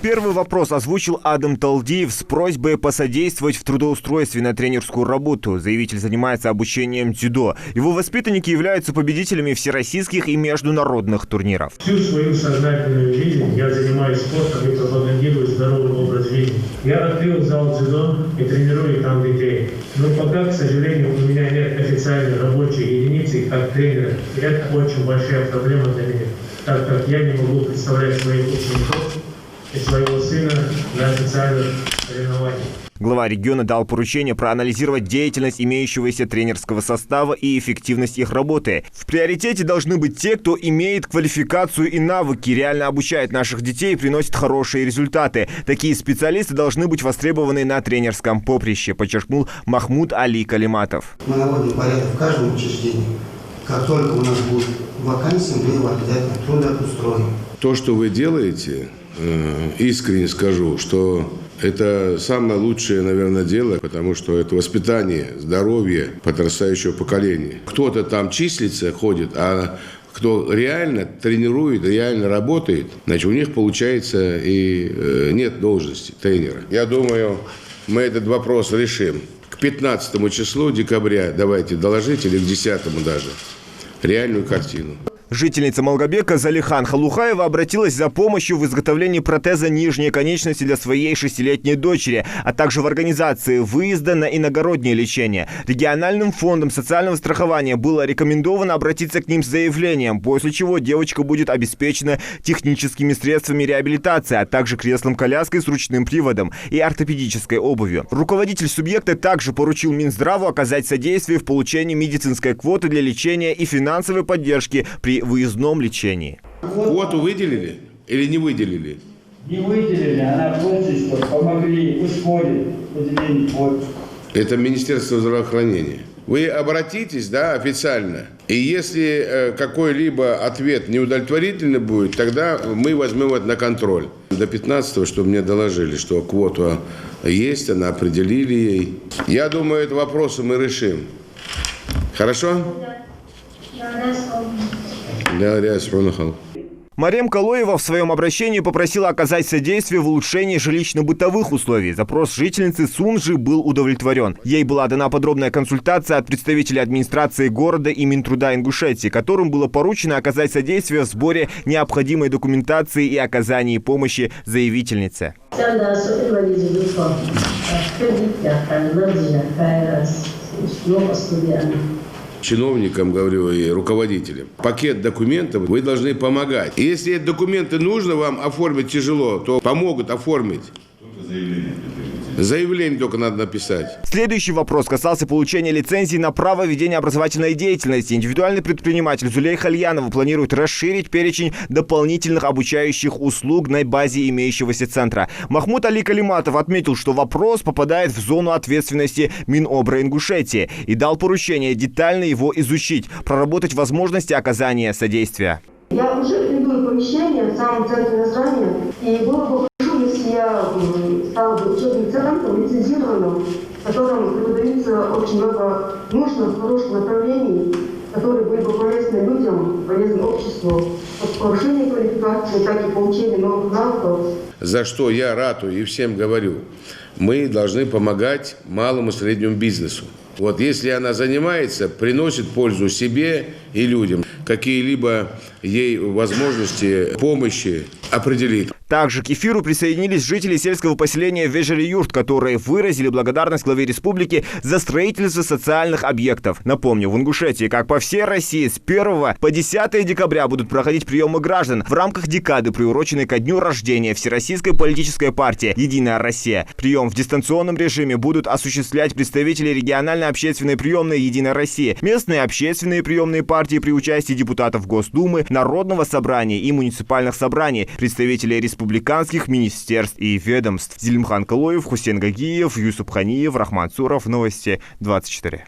Первый вопрос озвучил Адам Талдиев с просьбой посодействовать в трудоустройстве на тренерскую работу. Заявитель занимается обучением дзюдо. Его воспитанники являются победителями всероссийских и международных турниров. Всю свою сознательную жизнь я занимаюсь спортом и пропагандирую здоровый образ жизни. Я открыл зал дзюдо и тренирую там детей. Но пока, к сожалению, у меня нет официальной рабочей единицы как тренера. И это очень большая проблема для меня, так как я не могу представлять своих учеников и своего сына на официальных соревнованиях. Глава региона дал поручение проанализировать деятельность имеющегося тренерского состава и эффективность их работы. В приоритете должны быть те, кто имеет квалификацию и навыки, реально обучает наших детей и приносит хорошие результаты. Такие специалисты должны быть востребованы на тренерском поприще, подчеркнул Махмуд Али Калиматов. Мы наводим порядок в каждом учреждении. Как только у нас будет вакансия, мы его обязательно трудоустроим. То, что вы делаете, искренне скажу, что это самое лучшее, наверное, дело, потому что это воспитание, здоровье подрастающего поколения. Кто-то там числится, ходит, а кто реально тренирует, реально работает, значит, у них, получается, и нет должности тренера. Я думаю, мы этот вопрос решим. К 15 числу декабря давайте доложите, или к 10 даже, реальную картину. Жительница Малгобека Залихан Халухаева обратилась за помощью в изготовлении протеза нижней конечности для своей 6-летней дочери, а также в организации выезда на иногороднее лечение. Региональным фондом социального страхования было рекомендовано обратиться к ним с заявлением, после чего девочка будет обеспечена техническими средствами реабилитации, а также креслом-коляской с ручным приводом и ортопедической обувью. Руководитель субъекта также поручил Минздраву оказать содействие в получении медицинской квоты для лечения и финансовой поддержки при выездном лечении. Квоту выделили или не выделили? Не выделили, она просит, чтобы помогли ускорить выделение квот. Это Министерство здравоохранения. Вы обратитесь, да, официально, и если какой-либо ответ неудовлетворительный будет, тогда мы возьмем это на контроль. До 15-го, чтобы мне доложили, что квота есть, она определили ей. Я думаю, этот вопрос мы решим. Хорошо? Марем Калоева в своем обращении попросила оказать содействие в улучшении жилищно-бытовых условий. Запрос жительницы Сунжи был удовлетворен. Ей была дана подробная консультация от представителей администрации города и Минтруда Ингушетии, которым было поручено оказать содействие в сборе необходимой документации и оказании помощи заявительнице. Чиновникам, говорю, и руководителям. Пакет документов вы должны помогать. И если эти документы нужно вам оформить тяжело, то помогут оформить. Заявление только надо написать. Следующий вопрос касался получения лицензии на право ведения образовательной деятельности. Индивидуальный предприниматель Зулейха Альянова планирует расширить перечень дополнительных обучающих услуг на базе имеющегося центра. Махмуд Али Калиматов отметил, что вопрос попадает в зону ответственности Минобра Ингушетии и дал поручение детально его изучить, проработать возможности оказания содействия. Я уже арендую помещение в самом центре названия, и было бы хорошо, если я стала бы учебным центром лицензированным, в котором преподается очень много нужных, хороших направлений, которые были бы полезны людям, полезны обществу, как повышение квалификации, так и получение новых навыков. За что я ратую и всем говорю, мы должны помогать малому и среднему бизнесу. Вот если она занимается, приносит пользу себе и людям, какие-либо ей возможности помощи определит. Также к эфиру присоединились жители сельского поселения Вежери-Юрт, которые выразили благодарность главе республики за строительство социальных объектов. Напомню, в Ингушетии, как по всей России, с 1 по 10 декабря будут проходить приемы граждан в рамках декады, приуроченной ко дню рождения Всероссийской политической партии «Единая Россия». Прием в дистанционном режиме будут осуществлять представители региональной общественной приемной «Единая Россия», местные общественные приемные партии при участии депутатов Госдумы, Народного собрания и муниципальных собраний, представители республиканских министерств и ведомств. Зелимхан Калоев, Хусейн Гагиев, Юсуп Ханиев, Рахман Цуров. Новости 24.